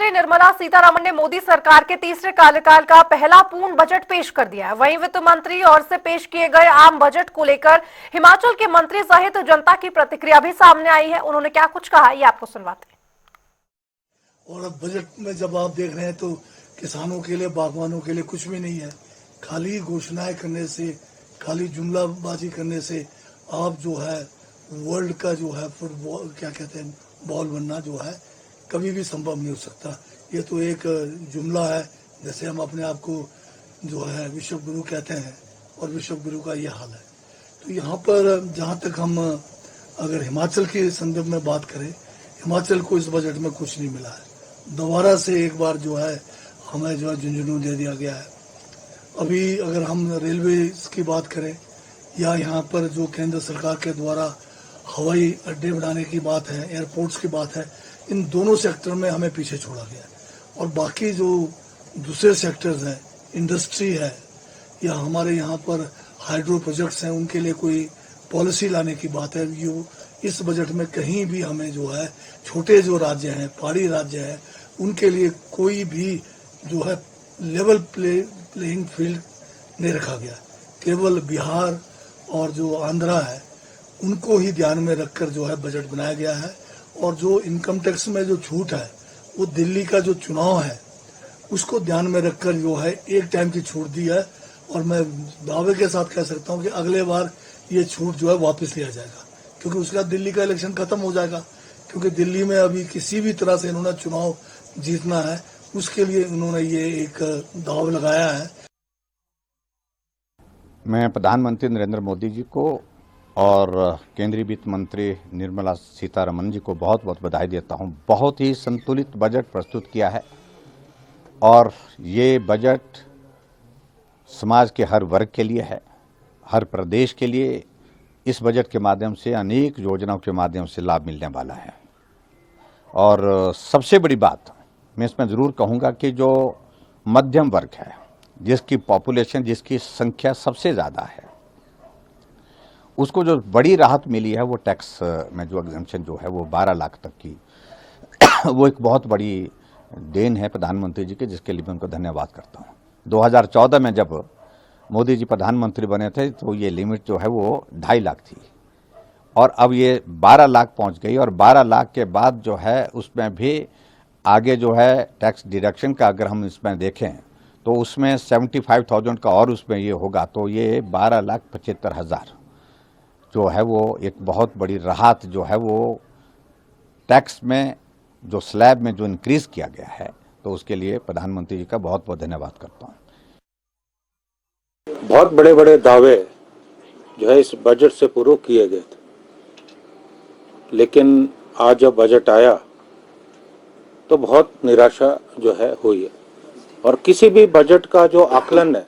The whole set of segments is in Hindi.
मंत्री निर्मला सीतारमण ने मोदी सरकार के तीसरे कार्यकाल का पहला पूर्ण बजट पेश कर दिया है। वहीं वित्त मंत्री ओर से पेश किए गए आम बजट को लेकर हिमाचल के मंत्री सहित जनता की प्रतिक्रिया भी सामने आई है। उन्होंने क्या कुछ कहा, ये आपको सुनवाते हैं। और अब बजट में जब आप देख रहे हैं तो किसानों के लिए, बागवानों के लिए कुछ भी नहीं है। खाली घोषणाएं करने से, खाली जुमलाबाजी करने से आप जो है वर्ल्ड का जो है फुटबॉल क्या कहते हैं बॉल बनना जो है कभी भी संभव नहीं हो सकता। ये तो एक जुमला है, जैसे हम अपने आप को जो है विश्व गुरु कहते हैं और विश्व गुरु का ये हाल है। तो यहाँ पर जहाँ तक हम अगर हिमाचल के संदर्भ में बात करें, हिमाचल को इस बजट में कुछ नहीं मिला है। दोबारा से एक बार जो है हमें जो है झुंझुनू दे दिया गया है। अभी अगर हम रेलवे की बात करें या यहाँ पर जो केंद्र सरकार के द्वारा हवाई अड्डे बनाने की बात है, एयरपोर्ट्स की बात है, इन दोनों सेक्टर में हमें पीछे छोड़ा गया है। और बाकी जो दूसरे सेक्टर्स हैं, इंडस्ट्री है या हमारे यहाँ पर हाइड्रो प्रोजेक्ट्स हैं, उनके लिए कोई पॉलिसी लाने की बात है, ये इस बजट में कहीं भी हमें जो है छोटे जो राज्य हैं, पहाड़ी राज्य हैं, उनके लिए कोई भी जो है लेवल प्लेइंग फील्ड नहीं रखा गया। केवल बिहार और जो आंध्रा है उनको ही ध्यान में रखकर जो है बजट बनाया गया है। और जो इनकम टैक्स में जो छूट है वो दिल्ली का जो चुनाव है उसको ध्यान में रखकर जो है एक टाइम की छूट दी है। और मैं दावे के साथ कह सकता हूँ कि अगले बार ये छूट जो है वापस लिया जाएगा, क्योंकि उसके बाद दिल्ली का इलेक्शन खत्म हो जाएगा। क्योंकि दिल्ली में अभी किसी भी तरह से इन्होंने चुनाव जीतना है, उसके लिए उन्होंने ये एक दाव लगाया है। मैं प्रधानमंत्री नरेंद्र मोदी जी को और केंद्रीय वित्त मंत्री निर्मला सीतारमण जी को बहुत बहुत बधाई देता हूं। बहुत ही संतुलित बजट प्रस्तुत किया है और ये बजट समाज के हर वर्ग के लिए है, हर प्रदेश के लिए। इस बजट के माध्यम से अनेक योजनाओं के माध्यम से लाभ मिलने वाला है। और सबसे बड़ी बात मैं इसमें ज़रूर कहूँगा कि जो मध्यम वर्ग है, जिसकी पॉपुलेशन, जिसकी संख्या सबसे ज़्यादा है, उसको जो बड़ी राहत मिली है वो टैक्स में जो एग्जम्पशन जो है वो 12 लाख तक की वो एक बहुत बड़ी देन है प्रधानमंत्री जी के, जिसके लिए मैं उनको धन्यवाद करता हूँ। 2014 में जब मोदी जी प्रधानमंत्री बने थे तो ये लिमिट जो है वो 2.5 लाख थी और अब ये 12 लाख पहुँच गई। और 12 लाख के बाद जो है उसमें भी आगे जो है टैक्स डिडक्शन का अगर हम इसमें देखें तो उसमें 75,000 का और उसमें ये होगा, तो ये 12,75,000 जो है वो एक बहुत बड़ी राहत जो है वो टैक्स में जो स्लैब में जो इंक्रीज किया गया है, तो उसके लिए प्रधानमंत्री जी का बहुत बहुत धन्यवाद करता हूँ। बहुत बड़े बड़े दावे जो है इस बजट से पूरे किए गए थे, लेकिन आज जब बजट आया तो बहुत निराशा जो है हुई है। और किसी भी बजट का जो आकलन है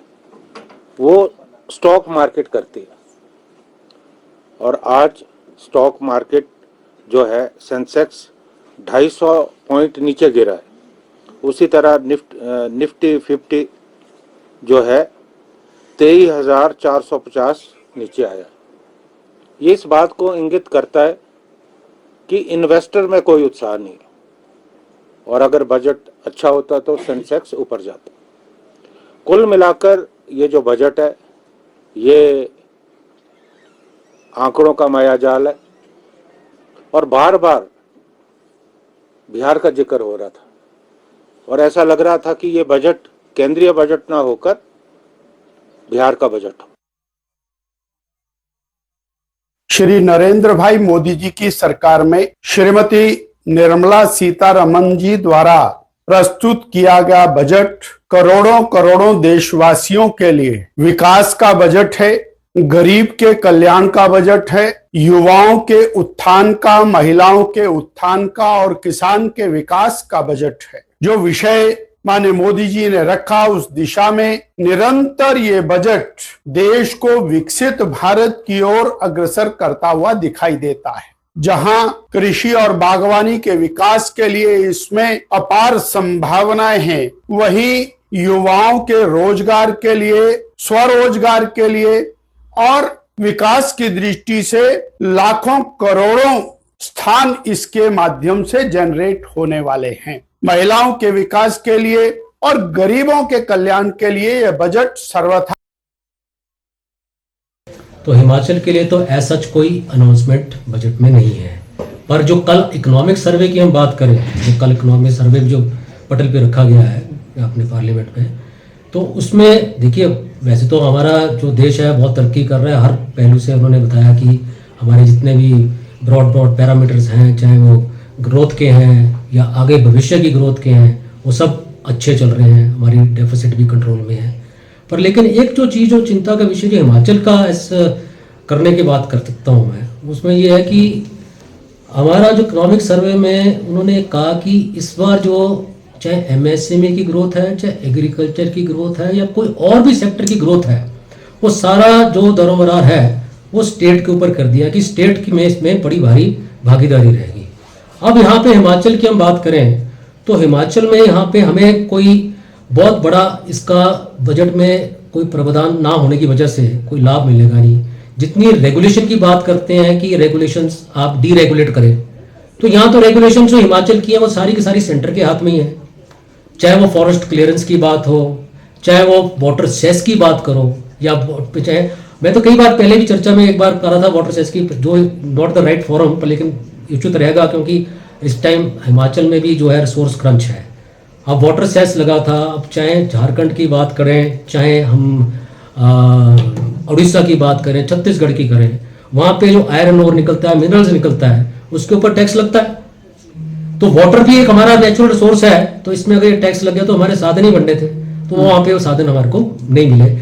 वो स्टॉक मार्केट करती है, और आज स्टॉक मार्केट जो है सेंसेक्स 250 पॉइंट नीचे गिरा है। उसी तरह निफ्टी 50 जो है 23,450 नीचे आया। ये इस बात को इंगित करता है कि इन्वेस्टर में कोई उत्साह नहीं है, और अगर बजट अच्छा होता तो सेंसेक्स ऊपर जाता। कुल मिलाकर ये जो बजट है ये आंकड़ों का मायाजाल है। और बार बार बिहार का जिक्र हो रहा था और ऐसा लग रहा था कि ये बजट केंद्रीय बजट ना होकर बिहार का बजट हो। श्री नरेंद्र भाई मोदी जी की सरकार में श्रीमती निर्मला सीतारमण जी द्वारा प्रस्तुत किया गया बजट करोड़ों करोड़ों देशवासियों के लिए विकास का बजट है, गरीब के कल्याण का बजट है, युवाओं के उत्थान का, महिलाओं के उत्थान का और किसान के विकास का बजट है। जो विषय माननीय मोदी जी ने रखा उस दिशा में निरंतर ये बजट देश को विकसित भारत की ओर अग्रसर करता हुआ दिखाई देता है। जहां कृषि और बागवानी के विकास के लिए इसमें अपार संभावनाएं हैं, वहीं युवाओं के रोजगार के लिए, स्वरोजगार के लिए और विकास की दृष्टि से लाखों करोड़ों स्थान इसके माध्यम से जनरेट होने वाले हैं। महिलाओं के विकास के लिए और गरीबों के कल्याण के लिए यह बजट सर्वथा। तो हिमाचल के लिए तो ऐसा कोई अनाउंसमेंट बजट में नहीं है, पर जो कल इकोनॉमिक सर्वे की हम बात करें, जो कल इकोनॉमिक सर्वे जो पटल पे रखा गया है अपने पार्लियामेंट में, तो उसमें देखिए वैसे तो हमारा जो देश है बहुत तरक्की कर रहा है हर पहलू से। उन्होंने बताया कि हमारे जितने भी ब्रॉड पैरामीटर्स हैं, चाहे वो ग्रोथ के हैं या आगे भविष्य की ग्रोथ के हैं, वो सब अच्छे चल रहे हैं, हमारी डेफिसिट भी कंट्रोल में है। पर लेकिन एक जो चीज़ जो चिंता का विषय जो हिमाचल का इस करने की बात कर सकता हूँ मैं, उसमें ये है कि हमारा जो इकोनॉमिक सर्वे में उन्होंने कहा कि इस बार जो चाहे एमएसएमई की ग्रोथ है, चाहे एग्रीकल्चर की ग्रोथ है या कोई और भी सेक्टर की ग्रोथ है, वो सारा जो दरोमदार है वो स्टेट के ऊपर कर दिया कि स्टेट की में इसमें बड़ी भारी भागीदारी रहेगी। अब यहाँ पे हिमाचल की हम बात करें तो हिमाचल में यहाँ पे हमें कोई बहुत बड़ा इसका बजट में कोई प्रावधान ना होने की वजह से कोई लाभ मिलेगा नहीं। जितनी रेगुलेशन की बात करते हैं कि रेगुलेशंस आप डीरेगुलेट करें, तो यहाँ तो रेगुलेशन जो हिमाचल की है वो सारी की सारी सेंटर के हाथ में ही है। चाहे वो फॉरेस्ट क्लियरेंस की बात हो, चाहे वो वाटर सेस की बात करो, या चाहे मैं तो कई बार पहले भी चर्चा में एक बार कर रहा था वाटर सेस की, जो नॉट द राइट फॉरम पर लेकिन उचित रहेगा क्योंकि इस टाइम हिमाचल में भी जो है रिसोर्स क्रंच है। अब वाटर सेस लगा था, अब चाहे झारखंड की बात करें, चाहे हम उड़ीसा की बात करें, छत्तीसगढ़ की करें, वहाँ पे जो आयरन ओर निकलता है, मिनरल्स निकलता है, उसके ऊपर टैक्स लगता है। तो वाटर भी एक हमारा नेचुरल रिसोर्स है, तो इसमें अगर ये टैक्स लग गया तो हमारे साधन ही बनने थे, तो वहाँ पे वो साधन हमारे को नहीं मिले।